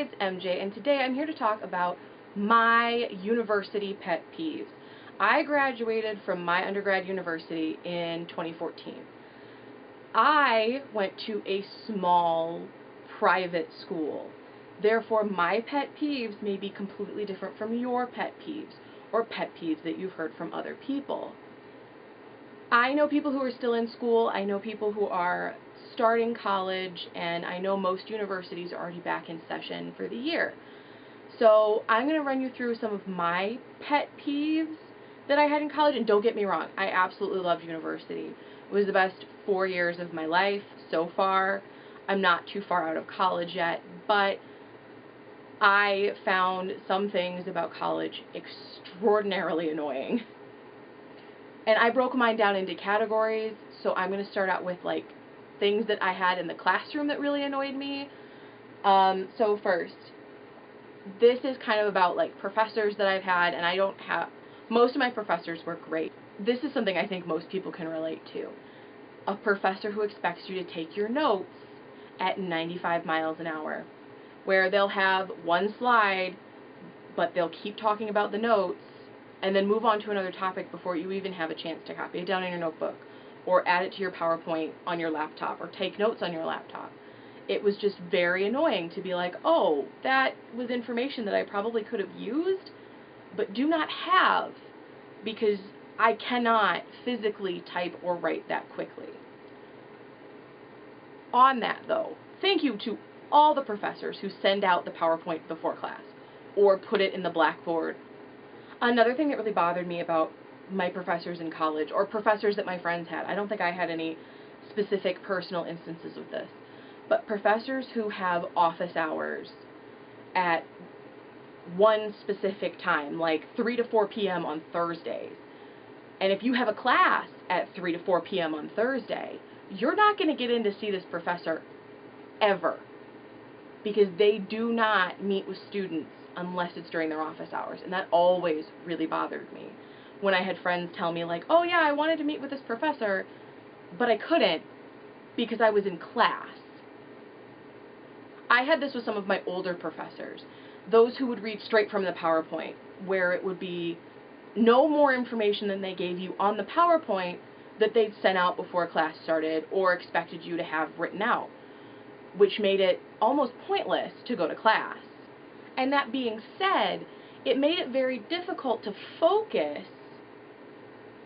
Hi, it's MJ, and today I'm here to talk about my university pet peeves. I graduated from my undergrad university in 2014. I went to a small private school. Therefore, my pet peeves may be completely different from your pet peeves or pet peeves that you've heard from other people. I know people who are still in school, I know people who are starting college, and I know most universities are already back in session for the year. So I'm going to run you through some of my pet peeves that I had in college, and don't get me wrong, I absolutely loved university. It was the best 4 years of my life so far. I'm not too far out of college yet, but I found some things about college extraordinarily annoying. And I broke mine down into categories, so I'm going to start out with like things that I had in the classroom that really annoyed me. So first, this is kind of about like professors that I've had, and most of my professors were great. This is something I think most people can relate to. A professor who expects you to take your notes at 95 miles an hour, where they'll have one slide, but they'll keep talking about the notes and then move on to another topic before you even have a chance to copy it down in your notebook or add it to your PowerPoint on your laptop or take notes on your laptop. It was just very annoying to be like, oh, that was information that I probably could have used but do not have because I cannot physically type or write that quickly. On that though, thank you to all the professors who send out the PowerPoint before class or put it in the blackboard. Another thing that really bothered me about my professors in college, or professors that my friends had, I don't think I had any specific personal instances of this, but professors who have office hours at one specific time, like 3 to 4 p.m. on Thursdays. And if you have a class at 3 to 4 p.m. on Thursday, you're not going to get in to see this professor ever, because they do not meet with students unless it's during their office hours, and that always really bothered me. When I had friends tell me like, oh yeah, I wanted to meet with this professor, but I couldn't because I was in class. I had this with some of my older professors, those who would read straight from the PowerPoint, where it would be no more information than they gave you on the PowerPoint that they'd sent out before class started or expected you to have written out, which made it almost pointless to go to class. And that being said, it made it very difficult to focus,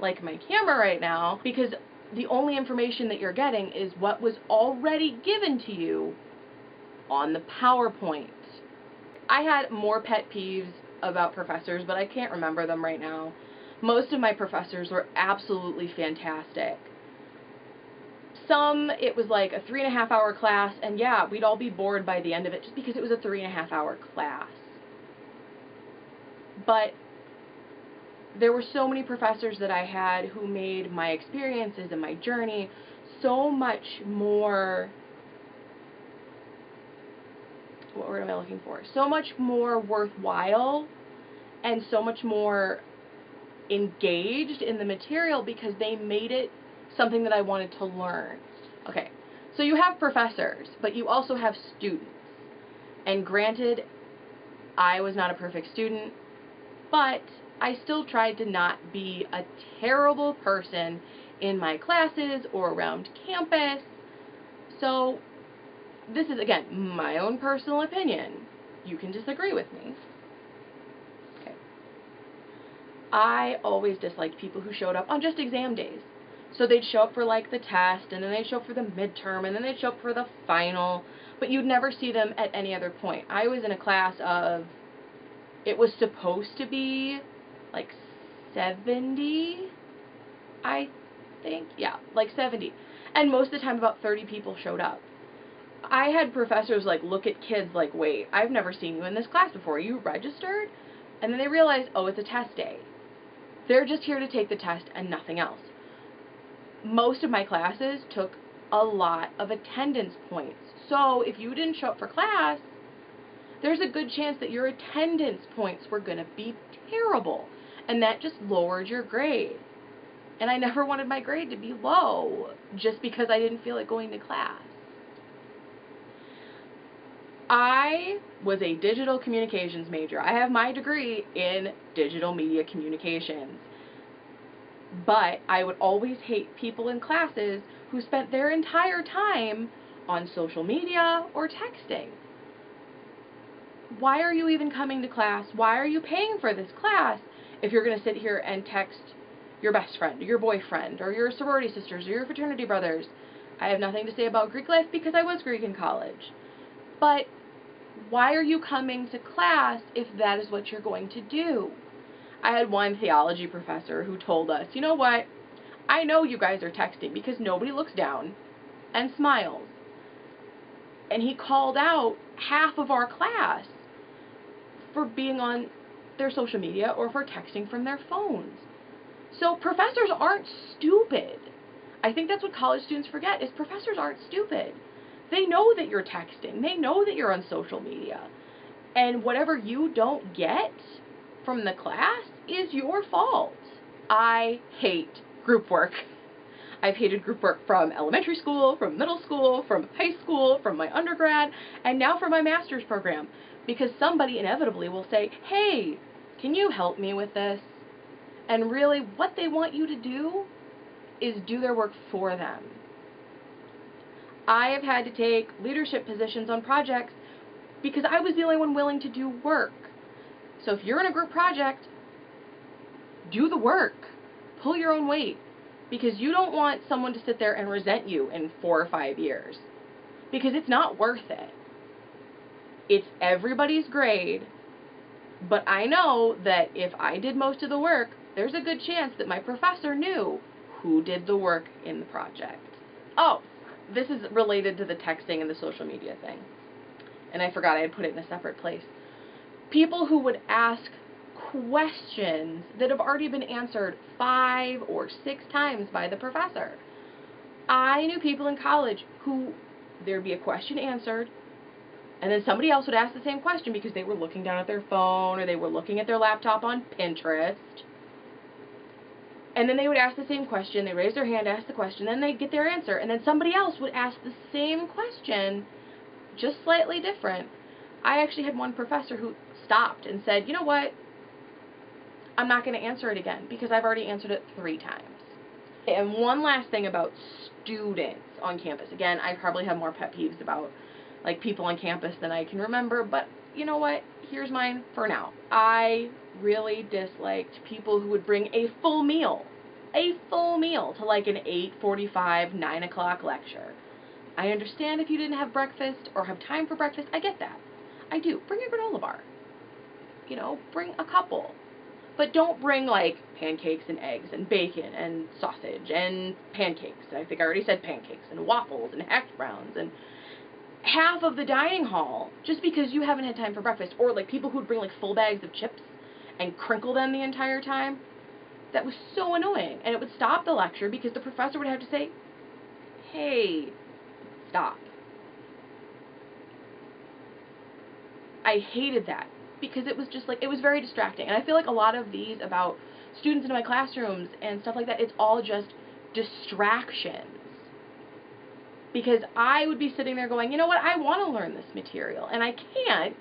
like my camera right now, because the only information that you're getting is what was already given to you on the PowerPoint. I had more pet peeves about professors, but I can't remember them right now. Most of my professors were absolutely fantastic. Some, it was like a 3.5-hour class, and yeah, we'd all be bored by the end of it just because it was a 3.5-hour class. But there were so many professors that I had who made my experiences and my journey so much more, what word am I looking for? So much more worthwhile and so much more engaged in the material because they made it something that I wanted to learn. Okay, so you have professors, but you also have students. And granted, I was not a perfect student, but I still tried to not be a terrible person in my classes or around campus. So this is, again, my own personal opinion. You can disagree with me. Okay. I always disliked people who showed up on just exam days. So they'd show up for like the test, and then they'd show up for the midterm, and then they'd show up for the final, but you'd never see them at any other point. I was in a class of, it was supposed to be like 70, I think, yeah, like 70. And most of the time about 30 people showed up. I had professors like look at kids like, wait, I've never seen you in this class before. Are you registered? And then they realize, oh, it's a test day. They're just here to take the test and nothing else. Most of my classes took a lot of attendance points. So if you didn't show up for class, there's a good chance that your attendance points were going to be terrible. And that just lowered your grade. And I never wanted my grade to be low just because I didn't feel like going to class. I was a digital communications major. I have my degree in digital media communications. But I would always hate people in classes who spent their entire time on social media or texting. Why are you even coming to class? Why are you paying for this class if you're going to sit here and text your best friend, or your boyfriend, or your sorority sisters, or your fraternity brothers? I have nothing to say about Greek life because I was Greek in college. But why are you coming to class if that is what you're going to do? I had one theology professor who told us, you know what, I know you guys are texting because nobody looks down and smiles. And he called out half of our class for being on their social media or for texting from their phones. So professors aren't stupid. I think that's what college students forget, is professors aren't stupid. They know that you're texting. They know that you're on social media. And whatever you don't get from the class is your fault. I hate group work. I've hated group work from elementary school, from middle school, from high school, from my undergrad, and now from my master's program. Because somebody inevitably will say, hey, can you help me with this? And really, what they want you to do is do their work for them. I have had to take leadership positions on projects because I was the only one willing to do work. So if you're in a group project, do the work. Pull your own weight. Because you don't want someone to sit there and resent you in 4 or 5 years. Because it's not worth it. It's everybody's grade. But I know that if I did most of the work, there's a good chance that my professor knew who did the work in the project. Oh, this is related to the texting and the social media thing. And I forgot I had put it in a separate place. People who would ask questions that have already been answered 5 or 6 times by the professor. I knew people in college who there'd be a question answered, and then somebody else would ask the same question because they were looking down at their phone or they were looking at their laptop on Pinterest. And then they would ask the same question, they raise their hand, ask the question, then they'd get their answer, and then somebody else would ask the same question, just slightly different. I actually had one professor who stopped and said, you know what, I'm not going to answer it again because I've already answered it 3 times. And one last thing about students on campus. Again, I probably have more pet peeves about like people on campus than I can remember, but you know what? Here's mine for now. I really disliked people who would bring a full meal to like an 8:45, 9 o'clock lecture. I understand if you didn't have breakfast or have time for breakfast. I get that. I do. Bring a granola bar. You know, bring a couple. But don't bring, like, pancakes and eggs and bacon and sausage and pancakes. I think I already said pancakes and waffles and hash browns and half of the dining hall just because you haven't had time for breakfast. Or, like, people who would bring, like, full bags of chips and crinkle them the entire time. That was so annoying. And it would stop the lecture because the professor would have to say, hey, stop. I hated that. Because it was just like, it was very distracting. And I feel like a lot of these about students in my classrooms and stuff like that, it's all just distractions. Because I would be sitting there going, you know what, I want to learn this material. And I can't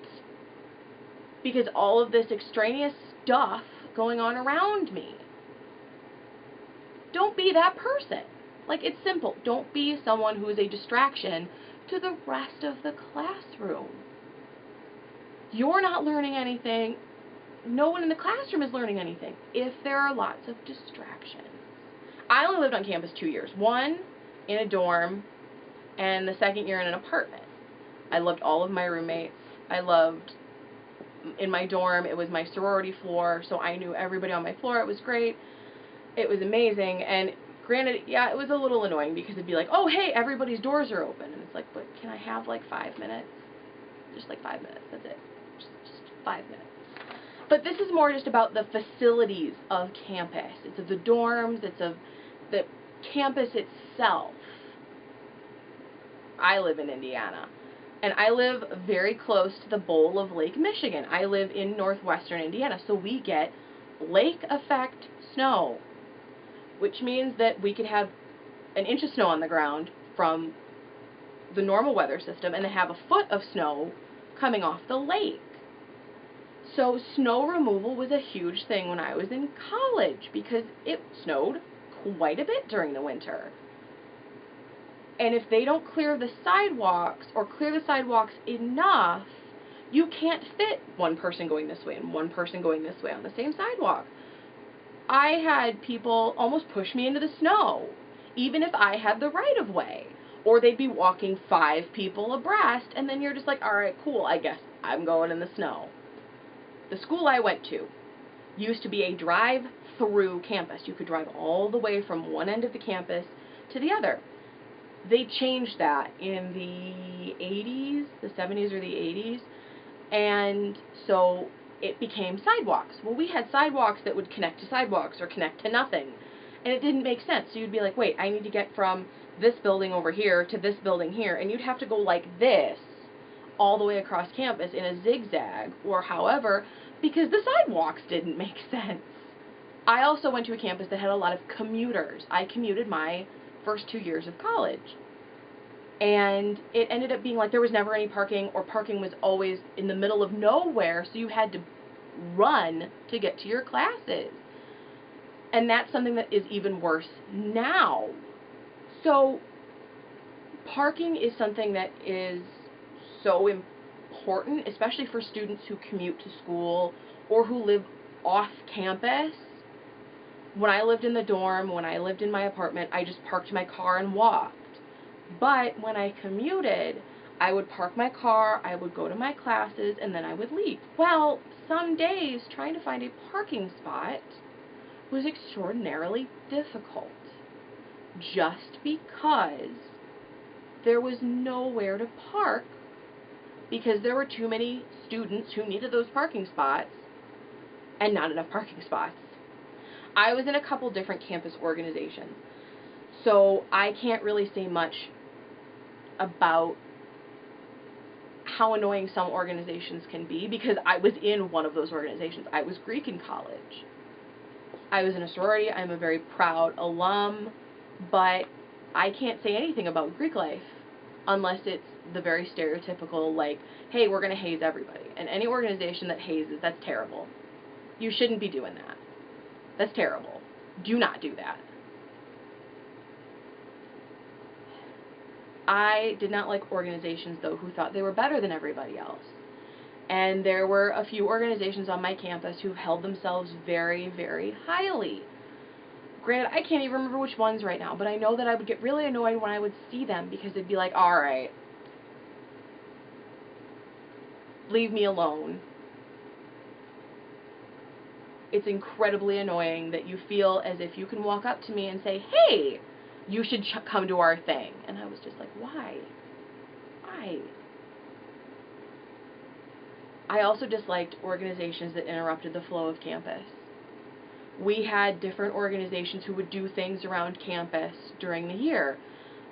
because all of this extraneous stuff going on around me. Don't be that person. Like, it's simple. Don't be someone who is a distraction to the rest of the classroom. You're not learning anything. No one in the classroom is learning anything if there are lots of distractions. I only lived on campus 2 years. 1 in a dorm, and the second year in an apartment. I loved all of my roommates. I loved, in my dorm, it was my sorority floor, so I knew everybody on my floor. It was great. It was amazing. And granted, yeah, it was a little annoying because it'd be like, oh, hey, everybody's doors are open. And it's like, but can I have like 5 minutes? Just like 5 minutes. That's it. Just 5 minutes. But this is more just about the facilities of campus. It's of the dorms. It's of the campus itself. I live in Indiana. And I live very close to the bowl of Lake Michigan. I live in northwestern Indiana. So we get lake effect snow. Which means that we could have an inch of snow on the ground from the normal weather system and then have a foot of snow coming off the lake. So snow removal was a huge thing when I was in college because it snowed quite a bit during the winter. And if they don't clear the sidewalks or clear the sidewalks enough, you can't fit one person going this way and one person going this way on the same sidewalk. I had people almost push me into the snow, even if I had the right of way. Or they'd be walking 5 people abreast, and then you're just like, all right, cool, I guess I'm going in the snow. The school I went to used to be a drive-through campus. You could drive all the way from one end of the campus to the other. They changed that in the 80s, the 70s or the 80s, and so it became sidewalks. Well, we had sidewalks that would connect to sidewalks or connect to nothing, and it didn't make sense. So you'd be like, wait, I need to get from this building over here to this building here, and you'd have to go like this all the way across campus in a zigzag or however, because the sidewalks didn't make sense. I also went to a campus that had a lot of commuters. I commuted my first 2 years of college. And it ended up being like there was never any parking, or parking was always in the middle of nowhere, so you had to run to get to your classes. And that's something that is even worse now. So parking is something that is so important, especially for students who commute to school or who live off campus. When I lived in the dorm, when I lived in my apartment, I just parked my car and walked. But when I commuted, I would park my car, I would go to my classes, and then I would leave. Well, some days trying to find a parking spot was extraordinarily difficult, just because there was nowhere to park because there were too many students who needed those parking spots and not enough parking spots. I was in a couple different campus organizations, so I can't really say much about how annoying some organizations can be because I was in one of those organizations. I was Greek in college. I was in a sorority. I'm a very proud alum, but I can't say anything about Greek life unless it's the very stereotypical, like, hey, we're going to haze everybody. And any organization that hazes, that's terrible. You shouldn't be doing that. That's terrible. Do not do that. I did not like organizations, though, who thought they were better than everybody else. And there were a few organizations on my campus who held themselves very, very highly. Granted, I can't even remember which ones right now, but I know that I would get really annoyed when I would see them because they'd be like, all right, leave me alone. It's incredibly annoying that you feel as if you can walk up to me and say, hey, you should come to our thing. And I was just like, why? Why? I also disliked organizations that interrupted the flow of campus. We had different organizations who would do things around campus during the year,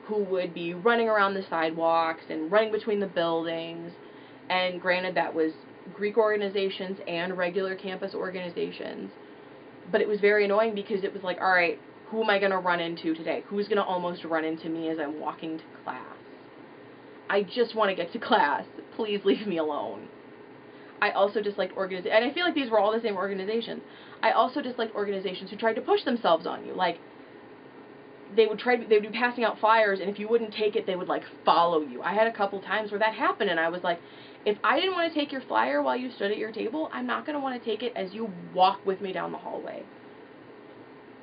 who would be running around the sidewalks and running between the buildings. And granted, that was Greek organizations and regular campus organizations. But it was very annoying because it was like, all right, who am I going to run into today? Who's going to almost run into me as I'm walking to class? I just want to get to class. Please leave me alone. I also disliked organizations, and I feel like these were all the same organizations. I also disliked organizations who tried to push themselves on you. Like, they would be passing out flyers, and if you wouldn't take it, they would, like, follow you. I had a couple times where that happened, and I was like, if I didn't want to take your flyer while you stood at your table, I'm not going to want to take it as you walk with me down the hallway.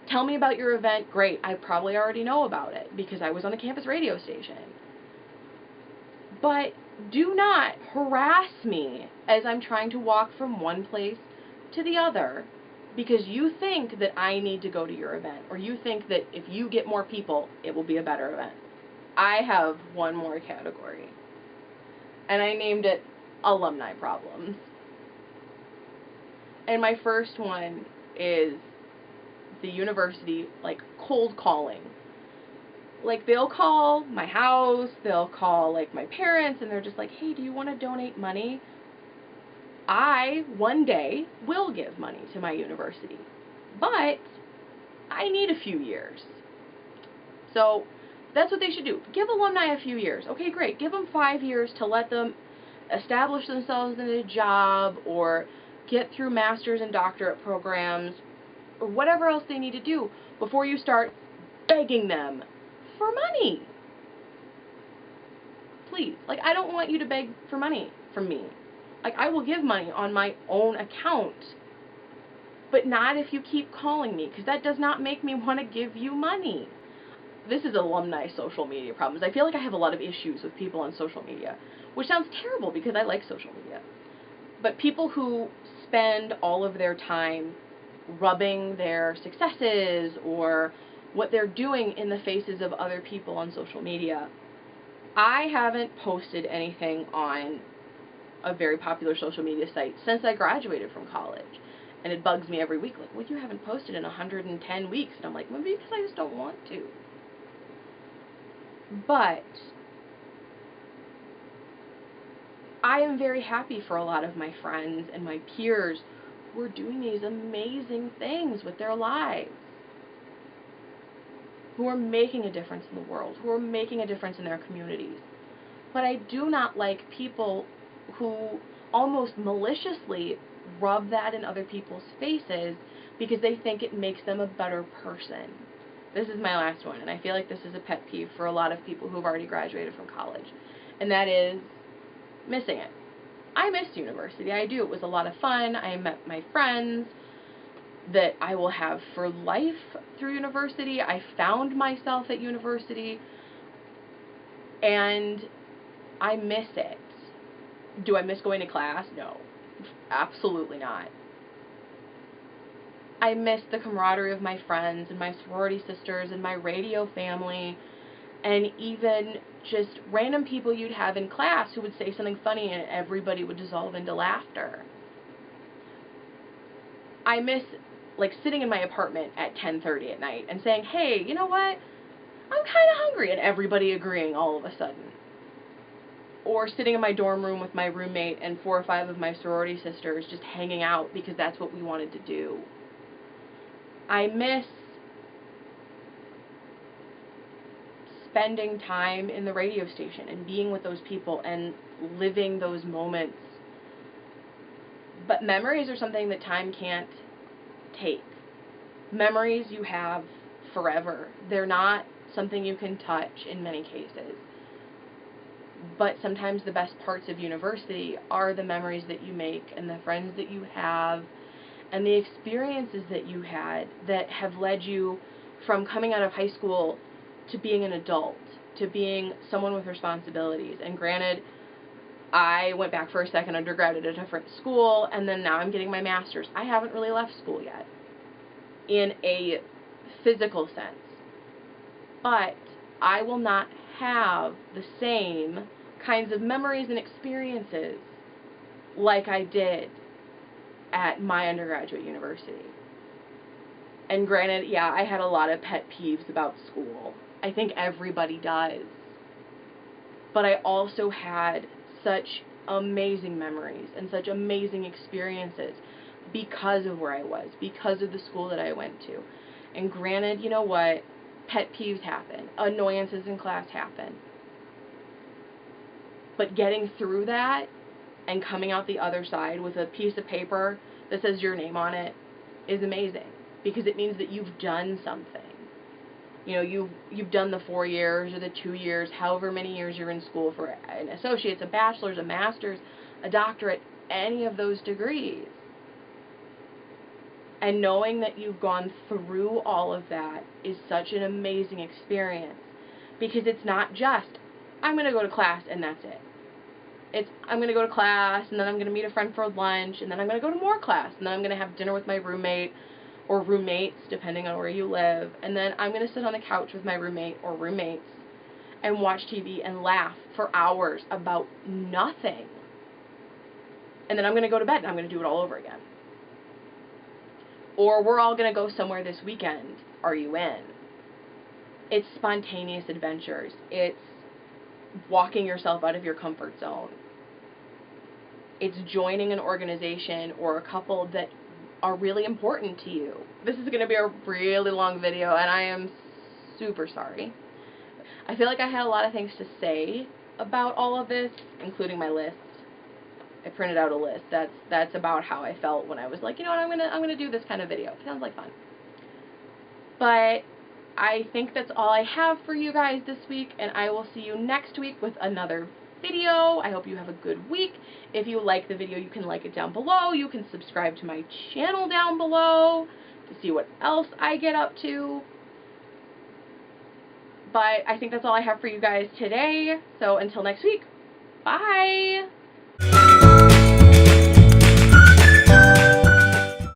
Tell me about your event. Great. I probably already know about it because I was on the campus radio station. But do not harass me as I'm trying to walk from one place to the other because you think that I need to go to your event, or you think that if you get more people, it will be a better event. I have one more category, and I named it alumni problems. And my first one is the university, like, cold calling. Like, they'll call my house, they'll call, like, my parents, and they're just like, hey, do you want to donate money? I, one day, will give money to my university. But I need a few years. So that's what they should do. Give alumni a few years. Okay, great. Give them 5 years to let them establish themselves in a job or get through master's and doctorate programs or whatever else they need to do before you start begging them for money. Please. Like, I don't want you to beg for money from me. Like, I will give money on my own account, but not if you keep calling me, because that does not make me want to give you money. This is alumni social media problems. I feel like I have a lot of issues with people on social media, which sounds terrible because I like social media. But people who spend all of their time rubbing their successes or what they're doing in the faces of other people on social media. I haven't posted anything on a very popular social media site since I graduated from college. And it bugs me every week, like, well, you haven't posted in 110 weeks. And I'm like, maybe because I just don't want to. But I am very happy for a lot of my friends and my peers who are doing these amazing things with their lives, who are making a difference in the world, who are making a difference in their communities. But I do not like people who almost maliciously rub that in other people's faces because they think it makes them a better person. This is my last one, and I feel like this is a pet peeve for a lot of people who have already graduated from college, and that is missing it. I missed university. I do. It was a lot of fun. I met my friends that I will have for life through university. I found myself at university, and I miss it. Do I miss going to class? No. Absolutely not. I miss the camaraderie of my friends and my sorority sisters and my radio family, and even just random people you'd have in class who would say something funny and everybody would dissolve into laughter. I miss, like, sitting in my apartment at 10:30 at night and saying, hey, you know what? I'm kind of hungry, and everybody agreeing all of a sudden. Or sitting in my dorm room with my roommate and 4 or 5 of my sorority sisters just hanging out because that's what we wanted to do. I miss spending time in the radio station and being with those people and living those moments. But memories are something that time can't take. Memories you have forever. They're not something you can touch in many cases. But sometimes the best parts of university are the memories that you make and the friends that you have and the experiences that you had that have led you from coming out of high school to being an adult, to being someone with responsibilities. And granted, I went back for a second undergrad at a different school, and then now I'm getting my master's. I haven't really left school yet in a physical sense. But I will not have the same kinds of memories and experiences like I did at my undergraduate university. And granted, yeah, I had a lot of pet peeves about school. I think everybody does. But I also had such amazing memories and such amazing experiences because of where I was, because of the school that I went to. And granted, you know what? Pet peeves happen. Annoyances in class happen. But getting through that and coming out the other side with a piece of paper that says your name on it is amazing, because it means that you've done something. You know, you've done the 4 years or the 2 years, however many years you're in school for an associate's, a bachelor's, a master's, a doctorate, any of those degrees. And knowing that you've gone through all of that is such an amazing experience, because it's not just, I'm going to go to class and that's it. It's, I'm going to go to class, and then I'm going to meet a friend for lunch, and then I'm going to go to more class, and then I'm going to have dinner with my roommate or roommates, depending on where you live, and then I'm going to sit on the couch with my roommate or roommates and watch TV and laugh for hours about nothing. And then I'm going to go to bed, and I'm going to do it all over again. Or we're all going to go somewhere this weekend. Are you in? It's spontaneous adventures. It's walking yourself out of your comfort zone. It's joining an organization or a couple that are really important to you. This is going to be a really long video, and I am super sorry. I feel like I had a lot of things to say about all of this, including my list, I printed out a list. That's about how I felt when I was like, you know what, I'm gonna do this kind of video. Sounds like fun. But I think that's all I have for you guys this week, and I will see you next week with another video. I hope you have a good week. If you like the video, you can like it down below. You can subscribe to my channel down below to see what else I get up to. But I think that's all I have for you guys today. So until next week, bye!